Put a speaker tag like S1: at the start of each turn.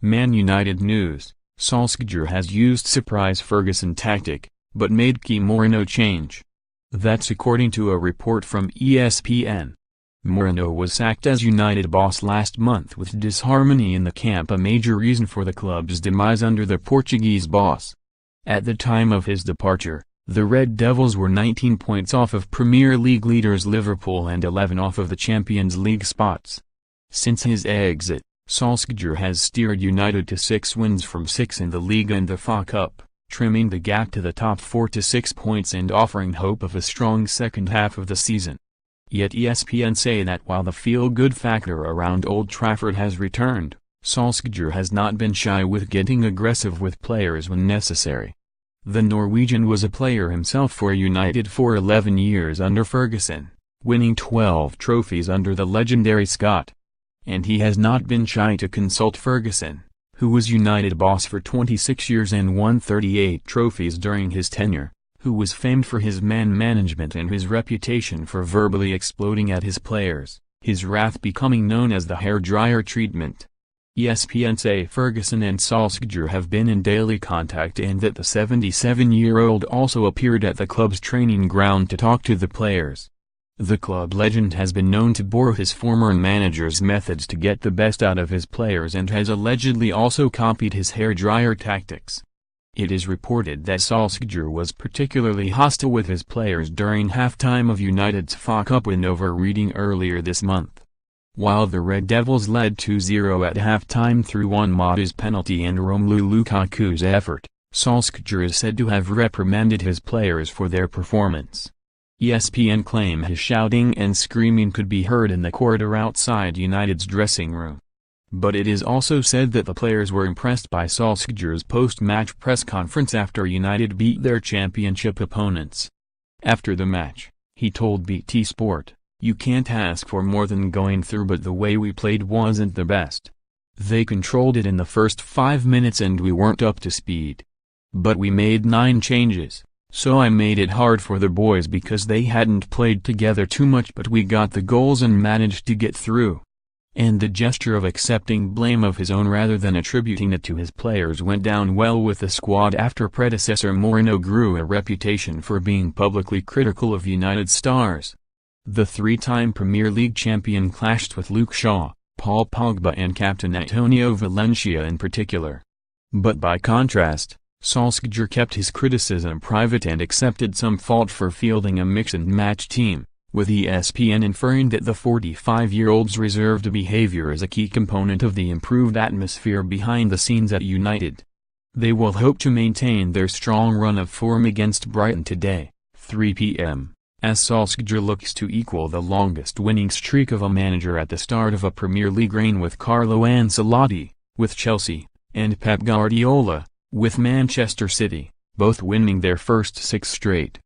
S1: Man United news: Solskjaer has used surprise Ferguson tactic, but made key Mourinho change. That's according to a report from ESPN. Mourinho was sacked as United boss last month with disharmony in the camp, a major reason for the club's demise under the Portuguese boss. At the time of his departure, the Red Devils were 19 points off of Premier League leaders Liverpool and 11 off of the Champions League spots. Since his exit, Solskjaer has steered United to 6 wins from 6 in the league and the FA Cup, trimming the gap to the top 4 to 6 points and offering hope of a strong second half of the season. Yet ESPN say that while the feel-good factor around Old Trafford has returned, Solskjaer has not been shy with getting aggressive with players when necessary. The Norwegian was a player himself for United for 11 years under Ferguson, winning 12 trophies under the legendary Scot. And he has not been shy to consult Ferguson, who was United boss for 26 years and won 38 trophies during his tenure, who was famed for his man management and his reputation for verbally exploding at his players, his wrath becoming known as the hairdryer treatment. ESPN say Ferguson and Solskjaer have been in daily contact and that the 77-year-old also appeared at the club's training ground to talk to the players. The club legend has been known to borrow his former manager's methods to get the best out of his players and has allegedly also copied his hairdryer tactics. It is reported that Solskjaer was particularly hostile with his players during halftime of United's FA Cup win over Reading earlier this month. While the Red Devils led 2-0 at halftime through Juan Mata's penalty and Romelu Lukaku's effort, Solskjaer is said to have reprimanded his players for their performance. ESPN claim his shouting and screaming could be heard in the corridor outside United's dressing room. But it is also said that the players were impressed by Solskjaer's post-match press conference after United beat their championship opponents. After the match, he told BT Sport, "You can't ask for more than going through, but the way we played wasn't the best. They controlled it in the first 5 minutes and we weren't up to speed. But we made 9 changes. So I made it hard for the boys because they hadn't played together too much, but we got the goals and managed to get through." And the gesture of accepting blame of his own rather than attributing it to his players went down well with the squad after predecessor Mourinho grew a reputation for being publicly critical of United stars. The 3-time Premier League champion clashed with Luke Shaw, Paul Pogba and captain Antonio Valencia in particular. But by contrast, Solskjaer kept his criticism private and accepted some fault for fielding a mix-and-match team, with ESPN inferring that the 45-year-old's reserved behavior is a key component of the improved atmosphere behind the scenes at United. They will hope to maintain their strong run of form against Brighton today, 3 p.m., as Solskjaer looks to equal the longest winning streak of a manager at the start of a Premier League reign with Carlo Ancelotti, with Chelsea, and Pep Guardiola, with Manchester City, both winning their first 6 straight.